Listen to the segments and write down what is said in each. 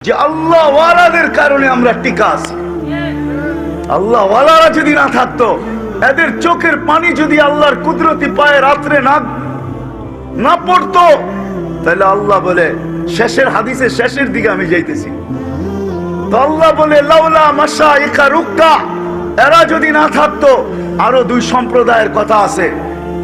যে আল্লাহ ওয়ালাদের কারণে আমরা টিকা আছি। আল্লাহ ওয়ালারা যদি না থাকতো, এদের চোখের পানি যদি আল্লাহর কুদরতি পায়ে রাত্রে না পড়তো, তাহলে আল্লাহ বলে, শেষের হাদিসের শেষের দিকে আমি যাইতেছি, তো আল্লাহ বলে লাউলা মাশাইখা রুক্কা, এরা যদি না থাকতো, আরো দুই সম্প্রদায়ের কথা আছে,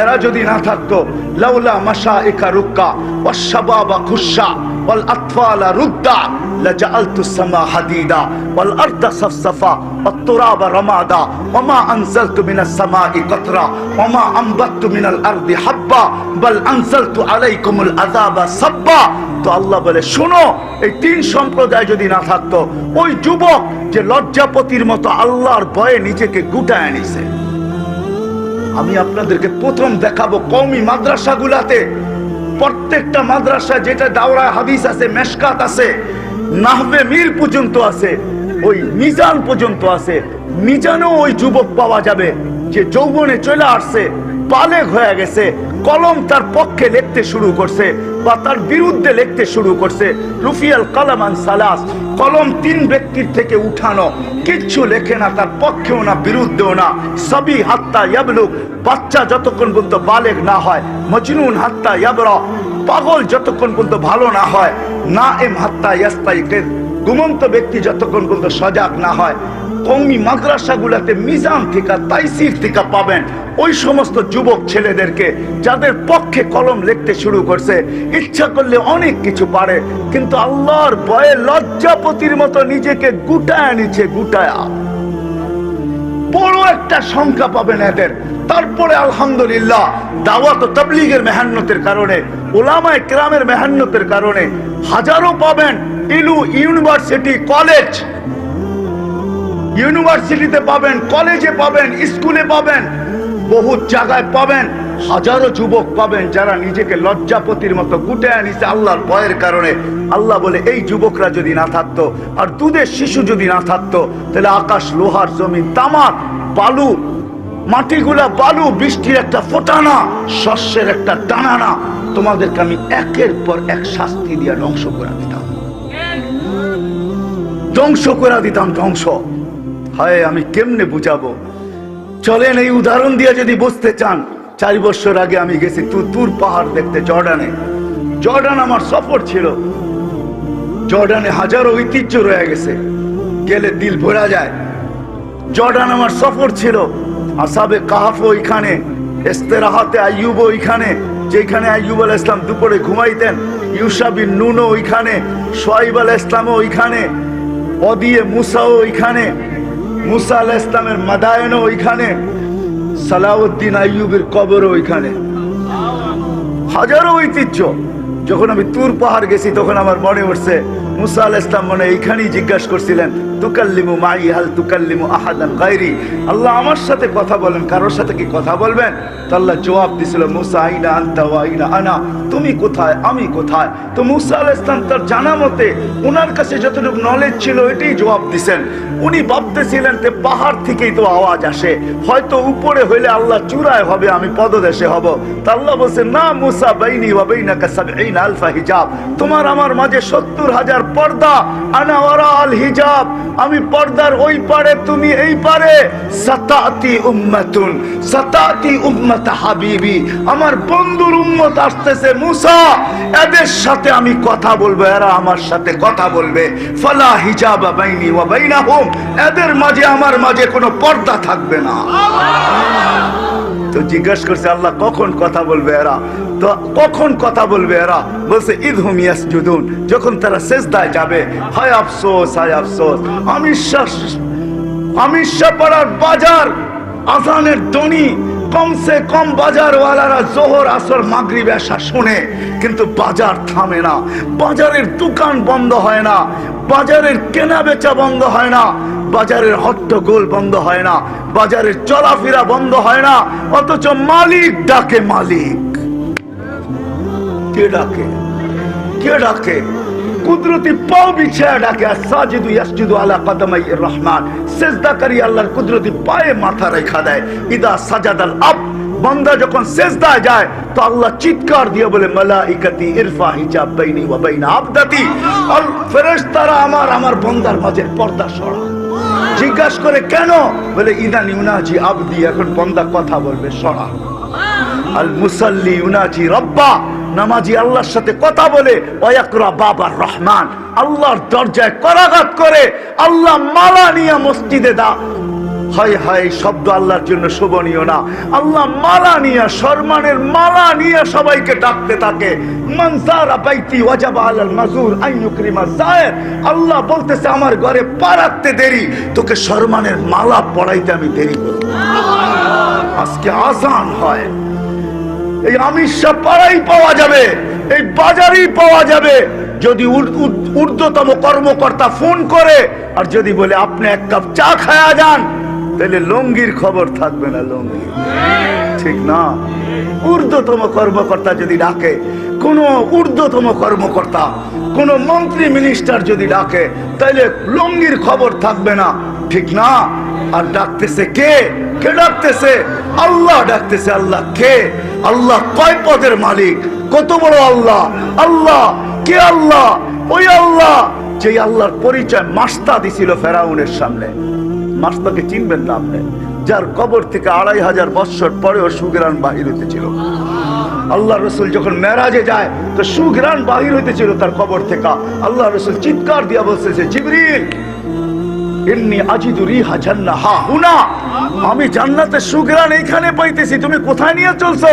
এরা যদি না থাকতো, লাউলা মাশাইখা রুক্কা ওয়াশশাবাবা খুশা ওয়াল আতফালা রুদ্দা লাজাআলতুস সামা হাদিদা ওয়াল আরদা সাফসাফা ওয়াত তুরাবা রামাদা ওয়ামা আনজালতু মিনাস সামাই কাতরা ওয়ামা আমবাততু মিনাল আরদি হাব্বা বাল আনজালতু আলাইকুমুল আযাবা সাব্বা। তো আল্লাহ বলে, শোনো, এই তিন সম্প্রদায় যদি না থাকতো, ওই যুবক যে লজ্জাপতির মতো আল্লাহর ভয়ে নিজেকে গুটায় নিছে, আমি আপনাদেরকে প্রথম দেখাবো কওমি মাদ্রাসাগুলাতে, প্রত্যেকটা মাদ্রাসা যেটা দাওরায়ে হাদিস আছে, মেশকাত আছে, নাহবে মিল পর্যন্ত আছে, ওই মিজান পর্যন্ত আছে, মিজানেও ওই যুবক পাওয়া যাবে যে যৌবনে চলে আসছে, বালেগ হয়ে গেছে, কলম তার পক্ষে লিখতে শুরু করছে বা তার বিরুদ্ধে লিখতে শুরু করছে। রুফিয়াল কালামান সালাস, কলম তিন ব্যক্তির থেকে উঠানো, কিচ্ছু লেখে না, তার পক্ষেও না বিরুদ্ধেও না। সবই হাত্তা ইয়াবলুগ, বাচ্চা যতক্ষণ পর্যন্ত বালেগ না হয়, মজনুন হাত্তা ইয়াবরা, পাগল যতক্ষণ পর্যন্ত ভালো না হয়, নাইম হাত্তা ইয়াস্তাইকিজ, ঘুমন্ত ব্যক্তি যতক্ষণ পর্যন্ত সজাগ না হয়। কওমি মাদ্রাসাগুলোতে মিজান থেকে, তাইসির থেকে পাবেন ওই সমস্ত যুবক ছেলেদেরকে যাদের পক্ষে কলম লিখতে শুরু করছে, ইচ্ছা করলে অনেক কিছু পারে, কিন্তু আল্লাহর ভয়ে লজ্জাপতির মতো নিজেকে গুটায় নিচ্ছে, গুটায়া বড় একটা সংখ্যা পাবেন এদের। তারপরে আলহামদুলিল্লাহ দাওয়াত ও তাবলীগের মেহনতের কারণে, উলামায়ে কেরামের মেহনতের কারণে হাজারো পাবেন। ইউনিভার্সিটি, কলেজ, ইউনিভার্সিটিতে পাবেন, কলেজে পাবেন, স্কুলে পাবেন, বহু জায়গায় পাবেন, হাজারো যুবক পাবেন যারা নিজেকে লজ্জাপতির মতো গুটায় আনিছে আল্লাহর ভয়ের কারণে। আল্লাহ বলে, এই যুবকরা যদি না থাকতো, আর দুধের শিশু যদি না থাকতো, তাহলে আকাশ, লোহার, জমিন, তামাক, বালু, মাটিগুলা বালু, বৃষ্টির একটা ফোটানা, শস্যের একটা টানানা, তোমাদেরকে আমি একের পর এক শাস্তি দিয়ে ধ্বংস করে দিতাম, ধ্বংস করে দিতাম, ধ্বংস। হয় আমি কেমনে বুঝাবো? চলেন এই উদাহরণ দিয়ে যদি বুঝতে চান, 4 বছর আগে আমি গেছি তুর পাহাড় দেখতে, জর্ডানে। জর্ডান আমার সফর ছিল। জর্ডানে হাজারো ঐতিহ্য রয়ে গেছে, গেলে দিল ভরা যায়। জর্ডান আমার সফর ছিল। আসাবে কাহাফ ওইখানে, ইস্তেরাহাতে আইয়ুব ওইখানে, যেখানে আইয়ুব আলাইহিস সালাম দুপুরে ঘুমাইতেন, ইউসা বিন নুনও ওইখানে, শুআয়ব আলাইহিস সালামও ওইখানে, ওদিয়ে মুসাও ওইখানে, মুসা আলাইহিস সালামের মাদায়েনও ওইখানে, সালাউদ্দিন আইয়ুবের কবরও ওইখানে, হাজারো ঐতিহ্য। যখন আমি তুর পাহাড় গেছি, তখন আমার মনে উঠছে মুসা আলাইহিস সালাম মনে এইখানেই জিজ্ঞাসা করছিলেন, তুকাল্লিমু মাই হাল তুকাল্লিমু আহাদান গায়রি, আল্লাহ আমার সাথে কথা বলেন, কারোর সাথে কি কথা বলবেন? তো আল্লাহ জবাব দিছিল, মুসা আইনা আনতা ওয়া আইনা আনা, তুমি কোথায়, আমি কোথায়? তো মুসা আলাইহিস সালাম তার জানা মতে, ওনার কাছে যতটুকু নলেজ ছিল এটাই জবাব দিছেন। উনি ভাবতেছিলেন যে পাহাড় থেকেই তো আওয়াজ আসে, হয়তো উপরে হইলে আল্লাহ চূড়ায় হবে, আমি পদদেশে হব। তা আল্লাহ বলছেন, না মুসা, বাইনি ওয়া বাইনাকা ৭০ আলফা হিজাব, তোমার আমার মাঝে ৭০,০০০ পর্দা, আনা ওয়ারা আল হিজাব, আমি পর্দার ওই পারে, তুমি এই পারে। সাতাতি উম্মাতুন, সাতাতি উম্মাত হাবিবি, আমার বন্ধুর উম্মত আসতেছে মুসা, এদের সাথে আমি কথা বলবো, এরা আমার সাথে কথা বলবে। ফালা হিজাবা বাইনি ওয়া বাইনাহুম, এদের মাঝে আমার মাঝে কোনো পর্দা থাকবে না। তো জিজ্ঞাসা করছে আল্লাহ, কখন কথা বলবে এরা? তো কখন কথা বলবে এরা? বলছে ইদহুম ইয়াসজুদুন, যখন তারা সিজদায় যাবে। হায় আফসোস, হায় আফসোস, আমিষা পাড়ার বাজার, আজানের ধ্বনি, কমসে কম বাজারওয়ালারা জোহর, আসর, মাগরিব, এশা শুনে, কিন্তু বাজার থামে না, বাজারের দোকান বন্ধ হয় না, বাজারের কেনা বেচা বন্ধ হয় না, বাজারের হট্টগোল বন্ধ হয় না, বাজারের চলাফেরা বন্ধ হয় না, অথচ মালিক ডাকে, মালিক কে ডাকে? কে ডাকে? কুদরতি পাও বিছায়া ডাকে, সাজিদু ইয়াসজুদু আলা কদমাইর রহমান, সিজদাকারী আল্লাহর কুদরতি পায়ে মাথা রেখা দেয়। ইদা সাজাদাল আব বান্দা যখন সিজদায় যায় তো আল্লাহ চিৎকার দিয়ে বলে মালাইকাতি ইরফা হিজাব বাইনি ওয়া বাইনা আবদাতি, আল ফেরেশতারা আমার বান্দার মাঝের পর্দা সরা। জিজ্ঞাসা করে কেন? বলে ইদান ইউনাজি আবদি, এখন বান্দা কথা বলবে, সরা। আল মুসাল্লি ইউনাজি রব্বা, নামাজি আল্লাহর সাথে কথা বলে, ওয়াকরা বাবার রহমান, আল্লাহর দরজায় করাঘাত করে। আল্লাহ মালা নিয়ে মসজিদে দা, হায় হায় শব্দ আল্লাহর জন্য শোভনীয় না। আল্লাহ মালা নিয়ে, সম্মানের মালা নিয়ে সবাইকে ডাকতে থাকে। মান যারা বাইতি ওয়াজাবা আলাল মাজুর আন ইউকরিমা যায়ের। আল্লাহ বলতেছে আমার ঘরে পা রাখতে দেরি, তোকে সম্মানের মালা পড়াইতে আমি দেরি করব। আজকে আজান হয়, এই আমিষা পাড়াই পাওয়া যাবে, এই বাজারেই পাওয়া যাবে। যদি ঊর্ধ্বতম কর্মকর্তা ফোন করে আর যদি বলে আপনি এক কাপ চা খায়া যান, তাহলে লঙ্গির খবর থাকবে না। লঙ্গি ঠিক না? ঊর্ধ্বতম কর্মকর্তা যদি ডাকে, কোন ঊর্ধ্বতম কর্মকর্তা, কোন মন্ত্রী মিনিস্টার যদি ডাকে, তাহলে লঙ্গির খবর থাকবে না। ঠিক না? আর ডাকতেছে কে? কে ডাকতেছে? আল্লাহ ডাকতেছে। আল্লাহ কে? আল্লাহ কয় পদের মালিক? কত বড় আল্লাহ! আল্লাহ কে? আল্লাহ ওই আল্লাহ যে আল্লাহর পরিচয় মাস্তা দিছিল ফেরাউনের সামনে। মাস্তাকে চিনবেন না আপনি? যার কবর থেকে 2500 বছর পরেও সুঘ্রাণ বাহির হইতেছিল। আল্লাহ রসুল যখন মেরাজে যায় তো সুঘ্রাণ বাহির হইতেছিল তার কবর থেকে। আল্লাহ রসুল চিৎকার দিয়া বলতেছে, জিবরিল ইন্নী আজিদু রিহা জান্নাহ হা হুনা, আমি জান্নাতের সুঘ্রাণ এইখানে পাইতেছি, তুমি কোথায় নিয়ে চলছো?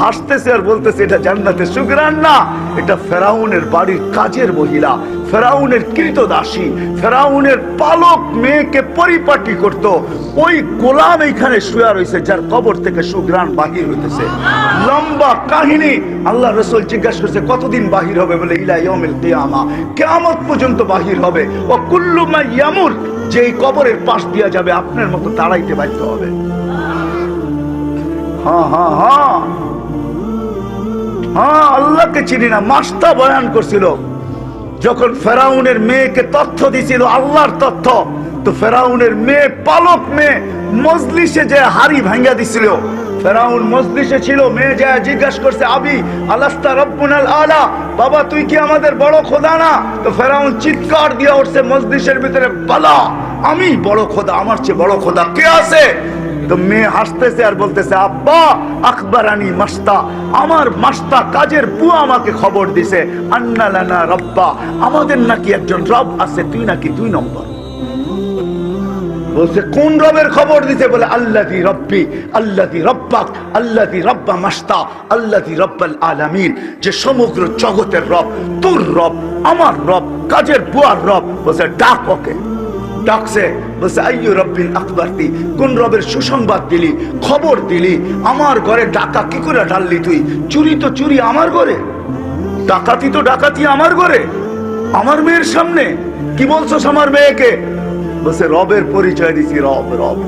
হাসতেছে আর বলতেছে এটা জান্নাতের সুঘ্রাণ না, এটা ফেরাউনের বাড়ির কাজের মহিলা, ফেরাউনের কৃতদাসী, ফেরাউনের পালক মেয়েকে পরিপাটি করত, ওই গোলাম এইখানে শুয়ে রয়েছে যার কবর থেকে সুঘ্রাণ বাহির হইতেছে। লম্বা কাহিনী। আল্লাহ রসুল জিজ্ঞাসা করছে কতদিন বাহির হবে? বলে ইলা ইয়াউমিল কিয়ামা, কিয়ামত পর্যন্ত বাহির হবে। ও কুল্লু মা ইয়ামুর, যে এই কবরের পাশ দিয়া যাবে আপনার মতো দাঁড়াইতে বাধ্য হবে। আল্লাহকে চিনি না। মাস্তা বয়ান করছিল যখন ফেরাউনের মেয়েকে তথ্য দিছিল, আল্লাহর তথ্য, তো ফেরাউনের মেয়ে, পালক মেয়ে, মজলিসে যে হাড়ি ভাঙ্গা দিছিল। ফেরাউন মজলিসে ছিল, মেয়ে যায় জিজ্ঞাসা করছে আবি আলাস্তা রব্বুনাল আলা, বাবা তুই কি আমাদের বড় খোদা না? তো ফেরাউন চিৎকার দিয়ে উঠছে মজলিসের ভিতরে, বালা আমি বড় খোদা, আমার চেয়ে বড় খোদা কে আছে? তো মেয়ে হাসতেছে আর বলতেছে আব্বা আকবরানি মাস্তা, আমার মাস্তা কাজের বুয়া আমাকে খবর দিছে, আন্না লানা রব্বা, আমাদের নাকি একজন রব আছে, তুই নাকি 2 নম্বর। বলছে কোন রবের খবর দিতে? বলে আল্লাযী রব্বি আল্লাযী রব্বাক আল্লাযী রব্বা মাস্তা আল্লাযী রব্বাল আলামিন, যে সমগ্র জগতের রব, তোর রব, আমার রব, কাজের বুয়ার রব। বলছে ডাক ওকে। ডাকছে, বলছে আইয়ু রব্বিল আকবারতি, কোন রবের সুসংবাদ দিলি, খবর দিলি? আমার ঘরে ডাকা কি করে ঢাললি তুই? চুরি তো চুরি আমার ঘরে, ডাকাতি তো ডাকাতি আমার ঘরে, আমার মেয়ের সামনে কি বলছস আমার মেয়েকে? বলছে রবের পরিচয় দিছি, রব রব।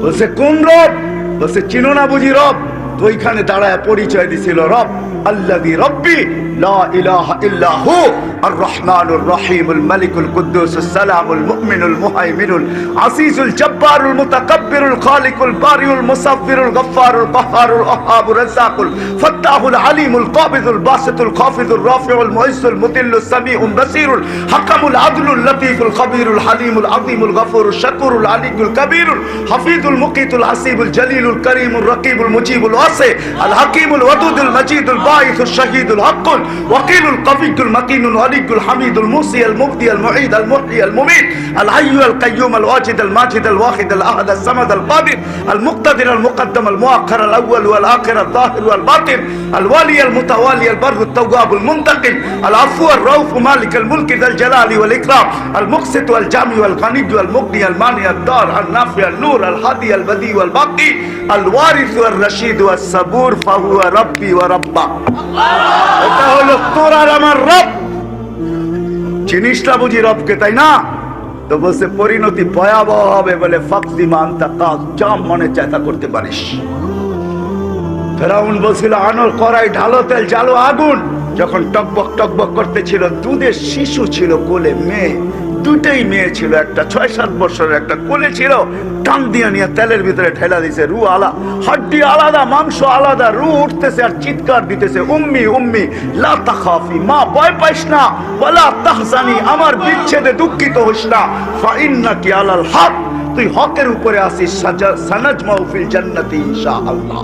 বলছে কোন রব? বলছে চিনো না বুঝি রব? তো ওইখানে দাঁড়ায় পরিচয় দিছিল রব, আল্লাযী রব্বি লা ইলাহা ইল্লা হু আর রহমানুর রহিমুল মালিকুল কুদ্দুসুস সালামুল মুমিনুল মুহাইমিনুল আসিসুল জব্বারুল মুতাকাব্বিরুল খালিকুল বারিউল মুসাফফিরুল গফফারুল কাহ্হারুল ওয়াহ্হাবুর রাজ্জাকুল ফাত্তাহুল আলিমুল কাবিদুল বাসিতুল খাফিদুর রাফিউল মুইসুল মুতিল্লুস সামিউল বাসিরুল হাকামুল আদলুল লতীফুল খবীরুল হালিমুল আযীমুল গফুরুল শাকুরুল আলিয়ুল কবীরুল হাফিজুল মুকিতুল আসিবুল জলিলুল করিমুল রকিবুল মুজিবুল ওয়াসি আল হাকিমুল ওয়াদুদুল মজিদুল বাঈসুল শাহীদুল হকুল ওয়াকিলুল কবিয়ুল মাকিনুল ওয়ালিয়ুল হামিদুল মুসি আল মুবদি আল মুঈদ আল মুহয়ি আল মুমীত আল হাইয়্যু আল কাইয়্যুম আল ওয়াজিদ আল মাজিদ আল ওয়াহিদ আল আহাদ আল সামাদ আল কাদির আল মুক্তাদির আল মুকদ্দম আল মুআক্খার আল আউয়াল ওয়াল আখির আল যাহির ওয়াল বাতিন আল ওয়ালি আল মুতাওয়ালি আল বাররু আত তাওয়াব আল মুনতাকিম আল আফু আর রাউফ মালিক আল মুলক যাল জালালি ওয়াল ইকরাম আল মুকসিত ওয়াল জামি ওয়াল গানি ওয়াল মুগনি আল মানি আল দার আল নাফি আল নূর আল হাদি আল বদি ওয়াল বাকি আল ওয়ারিস ওয়াল রশিদ ওয়াস সাবুর ফাহুয়া রাব্বি ওয়া রাব্বা। এটা হলো তোর আর আমার রব। চিনিস না বুঝি রবকে, তাই না? তো বলছে পরিণতি ভয়াবহ হবে। বলে ফাকদিমা আনতা কাজ, যা মনে চায় তা করতে পারিস। ফেরাউন বলছিল আনো কড়াই, ঢালো তেল, জ্বালো আগুন। যখন টকবক টকবক করতেছিল, দুধের শিশু ছিল কোলে, মেয়ে দুইটাই মেয়ে ছিল, একটা 6-7 বছরের, একটা কোলে ছিল। টান দিয়ে নিয়ে তেলের ভিতরে ঠেলা দিছে। রু আলা, হাড্ডি আলাদা, মাংস আলাদা, রু উঠতেছে আর চিৎকার দিতেছে, উম্মি উম্মি লা তাখাফি, মা ভয় পাইস না, ওয়ালা তাহজানি, আমার বিচ্ছেদে দুঃখিত হইস না, ফা ইন্নাকি আলাল হক, তুই হকের উপরে আসিস, সানাজমাউ ফিল জান্নাতি ইনশাআল্লাহ।